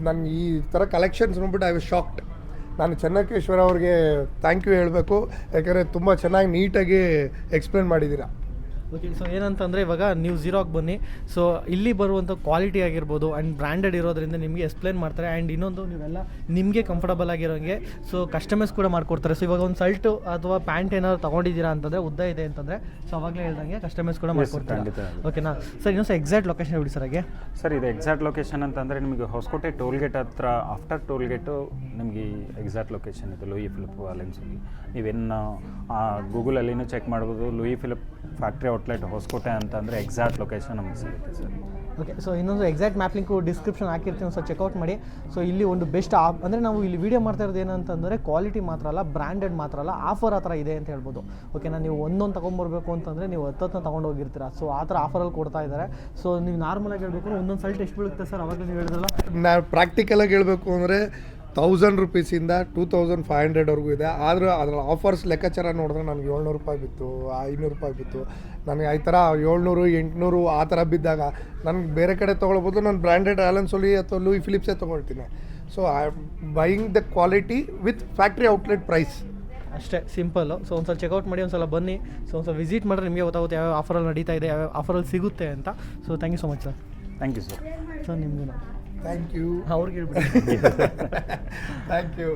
ನಾನು ಈ ಥರ ಕಲೆಕ್ಷನ್ಸ್ ನೋಡ್ಬಿಟ್ಟು ಐ ವಾಸ್ ಶಾಕ್ಡ್. ನಾನು ಚೆನ್ನಕೇಶ್ವರ ಅವ್ರಿಗೆ ಥ್ಯಾಂಕ್ ಯು ಹೇಳಬೇಕು, ಯಾಕಂದರೆ ತುಂಬ ಚೆನ್ನಾಗಿ ನೀಟಾಗಿ ಎಕ್ಸ್ಪ್ಲೇನ್ ಮಾಡಿದ್ದೀರಾ. ಓಕೆ, ಸೊ ಏನಂತಂದರೆ ಇವಾಗ ನೀವು ಝೀರೋಗೆ ಬನ್ನಿ. ಸೊ ಇಲ್ಲಿ ಬರುವಂಥ ಕ್ವಾಲಿಟಿ ಆಗಿರ್ಬೋದು ಆ್ಯಂಡ್ ಬ್ರ್ಯಾಂಡೆಡ್ ಇರೋದ್ರಿಂದ ನಿಮಗೆ ಎಕ್ಸ್ಪ್ಲೇನ್ ಮಾಡ್ತಾರೆ. ಆ್ಯಂಡ್ ಇನ್ನೊಂದು ನೀವೆಲ್ಲ ನಿಮಗೆ ಕಂಫರ್ಟಬಲ್ ಆಗಿರೋಂಗೆ ಸೊ ಕಸ್ಟಮೈಸ್ ಕೂಡ ಮಾಡಿಕೊಡ್ತಾರೆ. ಸೊ ಇವಾಗ ಒಂದು ಶರ್ಟು ಅಥವಾ ಪ್ಯಾಂಟ್ ಏನಾದ್ರು ತೊಗೊಂಡಿದ್ದೀರಾ ಅಂತಂದರೆ ಉದ್ದ ಇದೆ ಅಂತಂದರೆ ಸೊ ಅವಾಗಲೇ ಹೇಳ್ದಂಗೆ ಕಸ್ಟಮೈಸ್ ಕೂಡ ಮಾಡಿಕೊಡ್ತಾರೆ. ಓಕೆನಾ ಸರ್? ಇನ್ನೊಂದು ಎಕ್ಸಾಕ್ಟ್ ಲೊಕೇಶನ್ ಹೇಳಿ ಸರ್. ಹಾಗೆ ಸರ್ ಇದು ಎಕ್ಸಾಕ್ಟ್ ಲೊಕೇಶನ್ ಅಂತಂದರೆ ನಿಮಗೆ ಹೊಸಕೋಟೆ ಟೋಲ್ ಗೇಟ್ ಹತ್ರ, ಆಫ್ಟರ್ ಟೋಲ್ ಗೇಟು ನಿಮಗೆ ಎಕ್ಸಾಕ್ಟ್ ಲೊಕೇಶನ್ ಇದು ಲೂಯಿ ಫಿಲಿಪ್ ಅಲೆನ್ಸಲ್ಲಿ. ನೀವೇನು ಗೂಗಲಲ್ಲಿನೂ ಚೆಕ್ ಮಾಡ್ಬೋದು. Louis Philippe factory outlet Hosakote ಅಂತಂದರೆ ಎಕ್ಸಾಕ್ಟ್ ಲೊಕೇಶನ್ ನಮಗೆ ಸಿಗುತ್ತೆ ಸರ್. ಓಕೆ, ಸೊ ಇನ್ನೊಂದು ಎಕ್ಸಾಕ್ಟ್ ಮ್ಯಾಪ್ ಲಿಂಕು ಡಿಸ್ಕ್ರಿಪ್ಷನ್ ಹಾಕಿರ್ತೀನಿ, ಸೊ ಚೆಕ್ಔಟ್ ಮಾಡಿ. ಸೊ ಇಲ್ಲಿ ಒಂದು ಬೆಸ್ಟ್ ಅಂದರೆ ನಾವು ಇಲ್ಲಿ ವೀಡಿಯೋ ಮಾಡ್ತಾ ಇರೋದು ಏನಂತಂದರೆ ಕ್ವಾಲಿಟಿ ಮಾತ್ರ ಅಲ್ಲ, ಬ್ರ್ಯಾಂಡೆಡ್ ಮಾತ್ರ ಅಲ್ಲ, ಆಫರ್ ಆ ಥರ ಇದೆ ಅಂತ ಹೇಳ್ಬೋದು. ಓಕೆನಾ? ನೀವು ಒಂದೊಂದು ತೊಗೊಂಬರ್ಬೇಕು ಅಂತಂದರೆ ನೀವು 10 ತೊಗೊಂಡು ಹೋಗಿರ್ತೀರ. ಸೊ ಆ ಥರ ಆಫರಲ್ಲಿ ಕೊಡ್ತಾ ಇದ್ದಾರೆ. ಸೊ ನೀವು ನಾರ್ಮಲಾಗಿ ಹೇಳಬೇಕು ಒಂದೊಂದು ಸಲ್ಟ್ ಎಷ್ಟು ಬೀಳುತ್ತೆ ಸರ್? ಅವಾಗ ನೀವು ಹೇಳಿದ್ರಲ್ಲ, ನಾವು ಪ್ರಾಕ್ಟಿಕಲಾಗಿ ಹೇಳಬೇಕು ಅಂದರೆ 1000 ರೂಪೀಸಿಂದ 2500ವರೆಗೂ ಇದೆ. ಆದರೆ ಅದರ ಆಫರ್ಸ್ ಲೆಕ್ಕಾಚಾರ ನೋಡಿದ್ರೆ ನನಗೆ 700 ರೂಪಾಯಿ ಬಿತ್ತು, 500 ರೂಪಾಯಿ ಬಿತ್ತು. ನನಗೆ ಈ ಥರ 700, 800 ಆ ಥರ ಬಿದ್ದಾಗ ನನಗೆ ಬೇರೆ ಕಡೆ ತೊಗೊಳ್ಬೋದು. ನಾನು ಬ್ರ್ಯಾಂಡೆಡ್ ಆ್ಯಲನ್ ಸೋಲಿ ಅಥವಾ ಲೂಯಿ ಫಿಲಿಪ್ಸೇ ತೊಗೊಳ್ತೀನಿ. So I buying the quality with factory outlet price ಅಷ್ಟೇ, ಸಿಂಪಲ್ಲು. ಸೊ ಒಂದ್ಸಲ ಚೆಕ್ಔಟ್ ಮಾಡಿ, ಒಂದ್ಸಲ ಬನ್ನಿ. ಸೊ ಒಂದ್ಸಲ ವಿಸಿಟ್ ಮಾಡಿದ್ರೆ ನಿಮಗೆ ಗೊತ್ತಾಗುತ್ತೆ ಯಾವ ಆಫರಲ್ಲಿ ನಡೀತಾ ಇದೆ, ಯಾವ ಆಫರಲ್ಲಿ ಸಿಗುತ್ತೆ ಅಂತ. So thank you so much sir. Thank you sir. Sir ನಿಮಗೂ ಥ್ಯಾಂಕ್ ಯು. ಅವ್ರಿಗೆ ಹೇಳ್ಬಿಡಿ. Thank you.